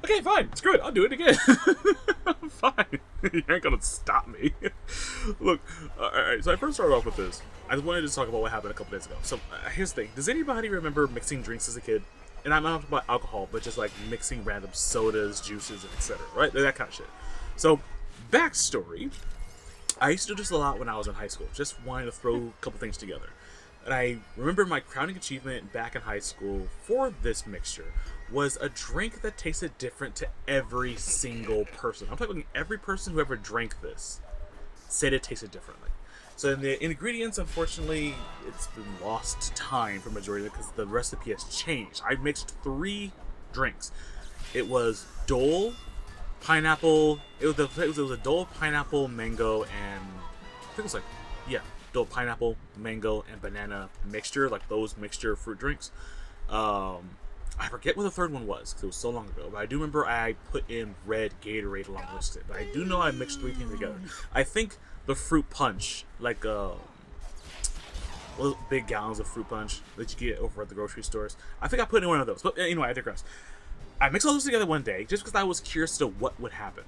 Okay, fine. Screw it. I'll do it again. Fine. You ain't gonna stop me. Look, alright, so I first started off with this. I just wanted to talk about what happened a couple days ago. So, here's the thing. Does anybody remember mixing drinks as a kid? And I'm not talking about alcohol, but just like mixing random sodas, juices, and etc. Right? That kind of shit. So, backstory. I used to do this a lot when I was in high school. Just wanting to throw a couple things together. And I remember my crowning achievement back in high school for this mixture was a drink that tasted different to every single person. I'm talking every person who ever drank this said it tasted differently. So in the ingredients, unfortunately, it's been lost to time for majority of it because the recipe has changed. I mixed 3 drinks. It was Dole, pineapple. It was a Dole, pineapple, mango, and I think it was like, yeah, Dole, pineapple, mango, and banana mixture, like those mixture fruit drinks. I forget what the third one was because it was so long ago, but I do remember I put in red Gatorade along with it. But I do know I mixed 3 things together. I think the fruit punch, like big gallons of fruit punch that you get over at the grocery stores, I think I put in one of those. But anyway, I digress. I mixed all those together one day just because I was curious to what would happen.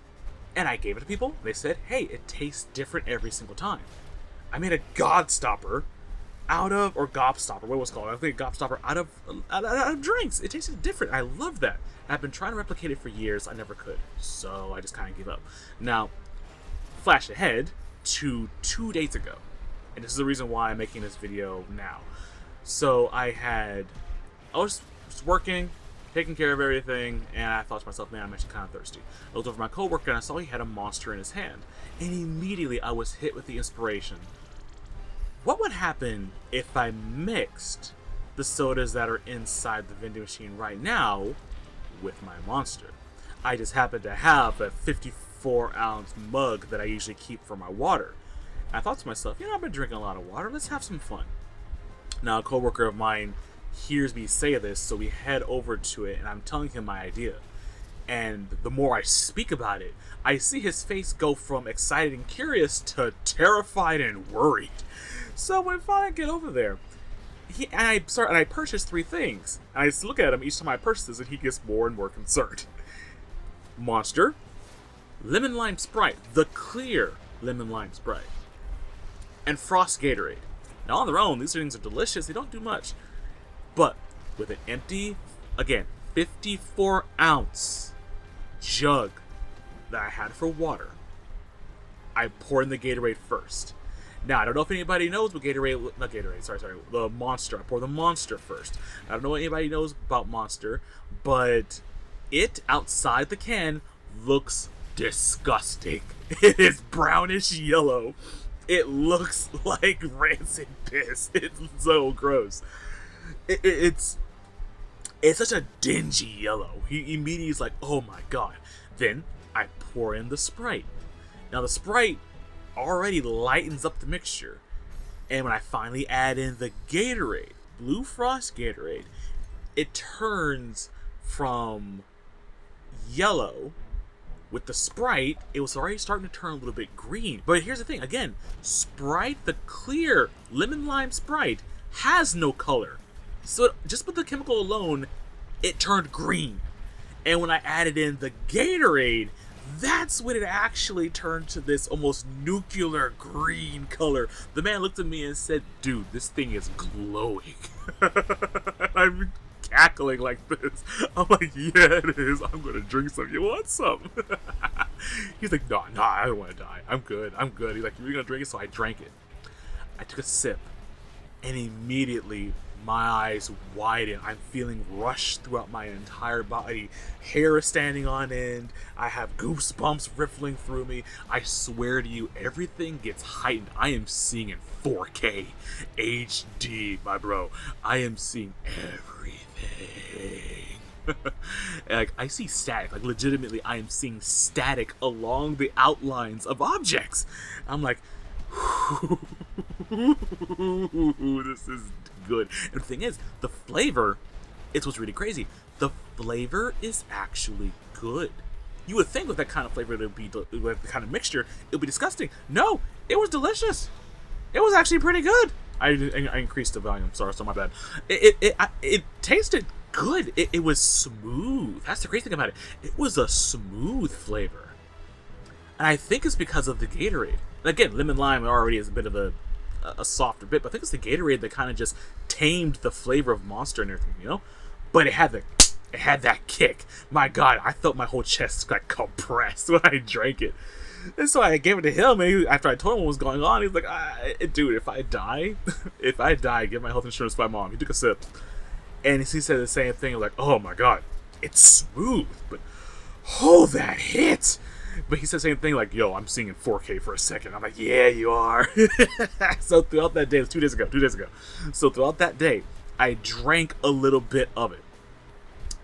And I gave it to people. They said, hey, it tastes different every single time. I made a Godstopper out of, or Gobstopper, what was it called? I think Gobstopper out of drinks. It tasted different. I love that. I've been trying to replicate it for years. I never could. So I just kind of gave up. Now, flash ahead to 2 days ago. And this is the reason why I'm making this video now. So I was just working, taking care of everything, and I thought to myself, man, I'm actually kind of thirsty. I looked over my coworker and I saw he had a Monster in his hand. And immediately I was hit with the inspiration. What would happen if I mixed the sodas that are inside the vending machine right now with my Monster? I just happen to have a 54-ounce mug that I usually keep for my water. And I thought to myself, I've been drinking a lot of water. Let's have some fun. Now, a coworker of mine hears me say this, so we head over to it, and I'm telling him my idea. And the more I speak about it, I see his face go from excited and curious to terrified and worried. So when finally I get over there, I purchased 3 things. And I just look at him each time I purchase this, and he gets more and more concerned. Monster, Lemon Lime Sprite, the clear Lemon Lime Sprite, and Frost Gatorade. Now on their own, these things are delicious. They don't do much. But with an empty, again, 54-ounce jug that I had for water, I pour in the Gatorade first. Now, I don't know if anybody knows what the Monster. I pour the Monster first. I don't know what anybody knows about Monster, but it, outside the can, looks disgusting. It is brownish yellow. It looks like rancid piss. It's so gross. It's such a dingy yellow. He immediately is like, oh my god. Then I pour in the Sprite. Now the Sprite already lightens up the mixture. And when I finally add in the Gatorade, Blue Frost Gatorade, it turns from yellow. With the Sprite, it was already starting to turn a little bit green. But here's the thing, again, Sprite, the clear lemon lime Sprite, has no color. So just with the chemical alone, it turned green. And when I added in the Gatorade, that's when it actually turned to this almost nuclear green color. The man looked at me and said, dude, this thing is glowing. I'm cackling like this. I'm like, yeah, it is. I'm gonna drink some. You want some? He's like, no, I don't want to die. I'm good. He's like, you're gonna drink it? So I drank it. I took a sip, and immediately my eyes widen. I'm feeling rush throughout my entire body. Hair is standing on end. I have goosebumps riffling through me. I swear to you, everything gets heightened. I am seeing in 4K HD, my bro. I am seeing everything. Like, I see static. Like, legitimately, I am seeing static along the outlines of objects. I'm like, this is good. And the thing is, the flavor, it's what's really crazy. The flavor is actually good. You would think with that kind of flavor, with the kind of mixture, it would be disgusting. No, it was delicious. It was actually pretty good. I increased the volume. Sorry, so my bad. It tasted good. It was smooth. That's the great thing about it. It was a smooth flavor. And I think it's because of the Gatorade. Again, lemon lime already is a bit of a softer bit, but I think it's the Gatorade that kind of just tamed the flavor of Monster and everything, you know? But it had that kick. My God, I felt my whole chest like compressed when I drank it. And so I gave it to him, and after I told him what was going on, he was like, dude, if I die, get my health insurance to my mom. He took a sip, and he said the same thing, like, oh my God, it's smooth, but oh, that hit. But he said the same thing, like, yo, I'm seeing in 4K for a second. I'm like, yeah, you are. So throughout that day, it was 2 days ago. So throughout that day, I drank a little bit of it,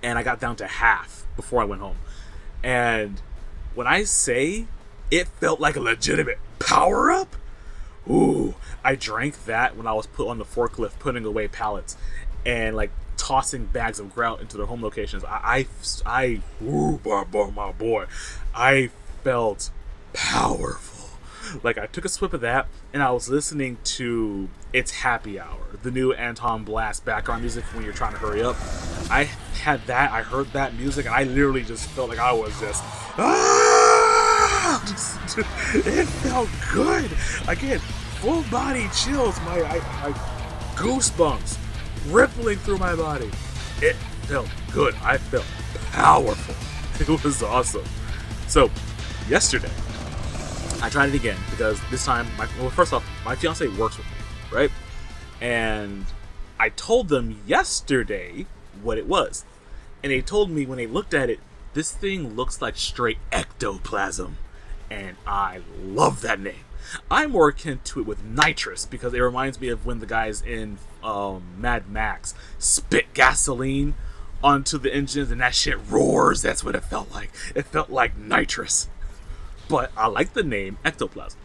and I got down to half before I went home. And when I say it felt like a legitimate power-up, ooh, I drank that when I was put on the forklift putting away pallets and like tossing bags of grout into their home locations. Ooh, my boy, I felt powerful. Like, I took a sip of that, and I was listening to It's Happy Hour, the new Anton Blast background music when you're trying to hurry up. I had that, I heard that music, and I literally just felt like I was just, it felt good. Again, full body chills, my goosebumps rippling through my body. It felt good. I felt powerful. It was awesome. So, yesterday, I tried it again because this time, first off, my fiance works with me, right? And I told them yesterday what it was. And they told me when they looked at it, this thing looks like straight ectoplasm. And I love that name. I'm more akin to it with nitrous because it reminds me of when the guys in Mad Max spit gasoline onto the engines and that shit roars. That's what it felt like. It felt like nitrous. But I like the name ectoplasm.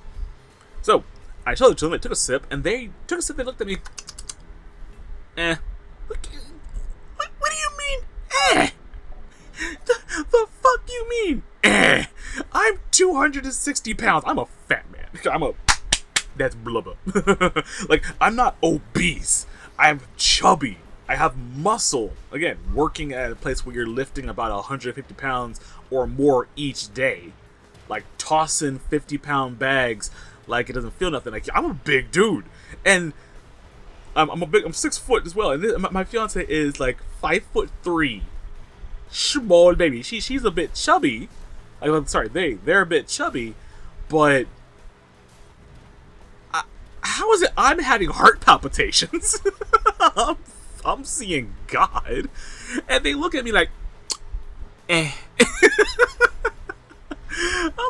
So I showed it to them. They took a sip, and they took a sip. They looked at me. What do you mean? The fuck you mean? I'm 260 pounds. I'm a fat man. That's blubber. Like, I'm not obese. I'm chubby. I have muscle. Again, working at a place where you're lifting about 150 pounds or more each day. Like, tossing 50-pound bags like it doesn't feel nothing. Like, I'm a big dude. And I'm 6 foot as well. And my fiance is like 5'3". Small baby. She's a bit chubby. I'm sorry, they're a bit chubby, but how is it I'm having heart palpitations? I'm seeing God, and they look at me like, I'm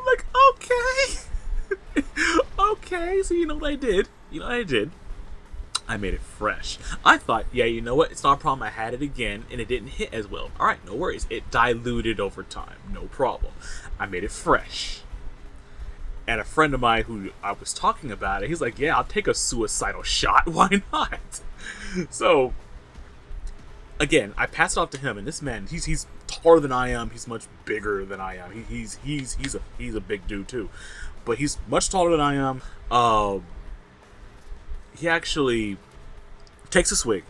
like, okay. So you know what I did? I made it fresh. I thought, yeah, you know what? It's not a problem. I had it again, and it didn't hit as well. All right, no worries. It diluted over time. No problem. I made it fresh. And a friend of mine who I was talking about it, he's like, yeah, I'll take a suicidal shot. Why not? So, again, I passed it off to him, and this man, he's taller than I am. He's much bigger than I am. He's a big dude, too. But he's much taller than I am. He actually takes a swig,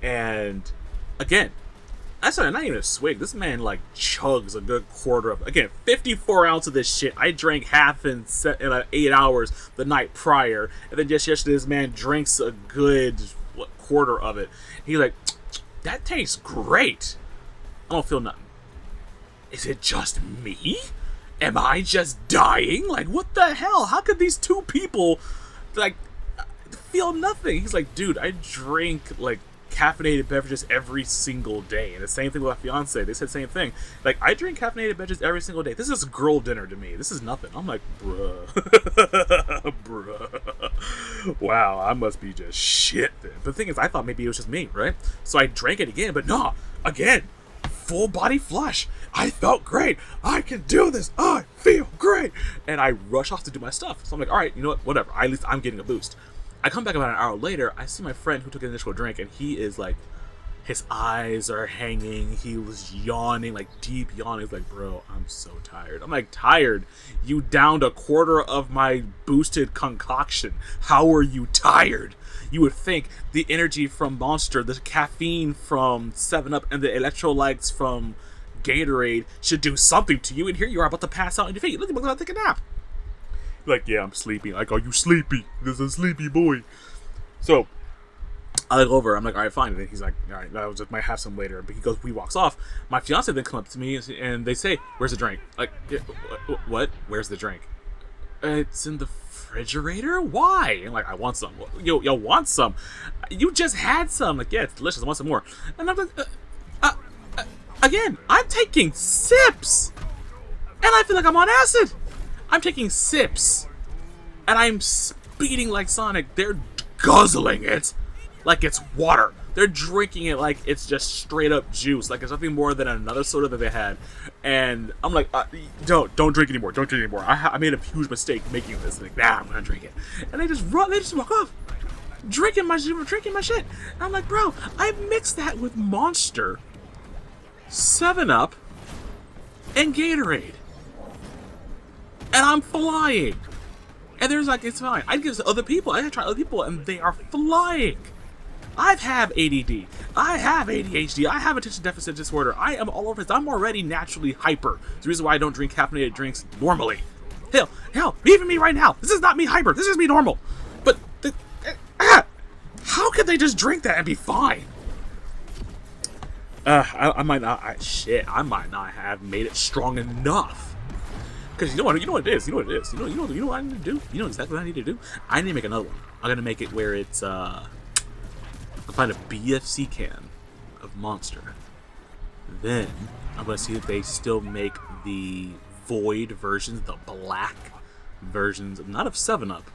and again, I said not even a swig. This man like chugs a good quarter of. Again, 54 ounces of this shit. I drank half in 8 hours the night prior, and then just yesterday, this man drinks a good quarter of it. He's like, that tastes great. I don't feel nothing. Is it just me? Am I just dying? Like, what the hell? How could these two people like feel nothing? He's like, dude, I drink like caffeinated beverages every single day. And the same thing with my fiance. They said the same thing. Like, I drink caffeinated beverages every single day. This is girl dinner to me. This is nothing. I'm like, bruh. Wow, I must be just shit then. But the thing is, I thought maybe it was just me, right? So I drank it again, but no, again, full body flush. I felt great. I can do this. I feel great. And I rush off to do my stuff. So I'm like, all right, you know what? Whatever. At least I'm getting a boost. I come back about an hour later. I see my friend who took an initial drink, and he is like His eyes are hanging. He was yawning, like deep yawning. He's like, bro, I'm so tired. I'm like, tired? You downed a quarter of my boosted concoction. How are you tired? You would think the energy from Monster, the caffeine from 7-Up, and the electrolytes from Gatorade should do something to you. And here you are about to pass out on your feet. Look, about to take a nap. Like, yeah, I'm sleepy. Like, are you sleepy? This is a sleepy boy. So I look over. I'm like, all right, fine. And then he's like, all right, I just might have some later. But he walks off. My fiance then comes up to me and they say, "Where's the drink?" Like, what? Where's the drink? It's in the refrigerator. Why? And like, I want some. Yo, want some? You just had some. Like, yeah, it's delicious. I want some more. And I'm like, again, I'm taking sips, and I feel like I'm on acid. I'm taking sips, and I'm speeding like Sonic. They're guzzling it like it's water. They're drinking it like it's just straight up juice, like it's nothing more than another soda that they had. And I'm like, don't drink anymore. Don't drink anymore. I made a huge mistake making this. Like, nah, I'm gonna drink it. And they just walk off, drinking my shit. And I'm like, bro, I mixed that with Monster, 7-Up, and Gatorade, and I'm flying. And there's like, it's fine. I give it to other people. I try other people, and they are flying. I have ADD. I have ADHD. I have attention deficit disorder. I am all over this. I'm already naturally hyper. It's the reason why I don't drink caffeinated drinks normally. Hell, even me right now. This is not me hyper. This is me normal. But how could they just drink that and be fine? I might not. I might not have made it strong enough. Because you know what it is. You know what it is. You know what I need to do. You know exactly what I need to do. I need to make another one. I'm gonna make it where it's I'll find a BFC can of Monster. Then I'm gonna see if they still make the void versions, the black versions, not of 7-Up,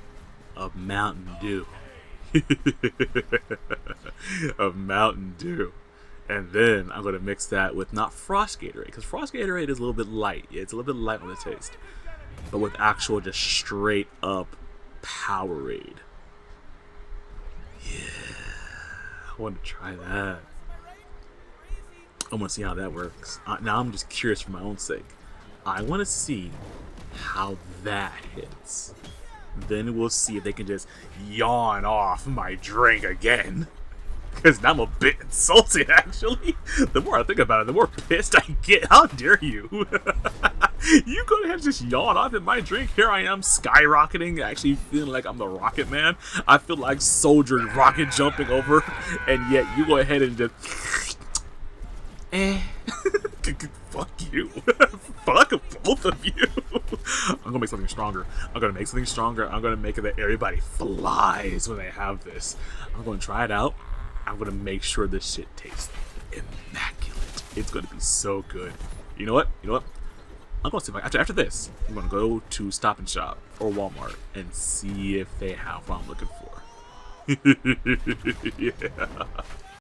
of Mountain Dew. Of Mountain Dew. And then I'm gonna mix that with not Frost Gatorade, because Frost Gatorade is a little bit light. Yeah, it's a little bit light on the taste. But with actual just straight up Powerade. Yeah. I want to try that. I want to see how that works. Now I'm just curious for my own sake. I want to see how that hits. Then we'll see if they can just yawn off my drink again. Because now I'm a bit insulted, actually. The more I think about it, the more pissed I get. How dare you? You go ahead and just yawn off in my drink. Here I am, skyrocketing, actually feeling like I'm the Rocket Man. I feel like Soldier rocket jumping over, and yet you go ahead and just... Fuck you. Fuck both of you. I'm gonna make something stronger. I'm gonna make it that everybody flies when they have this. I'm gonna try it out. I'm gonna make sure this shit tastes immaculate. It's gonna be so good. You know what? I'm gonna see if after this, I'm gonna go to Stop and Shop or Walmart and see if they have what I'm looking for. Yeah.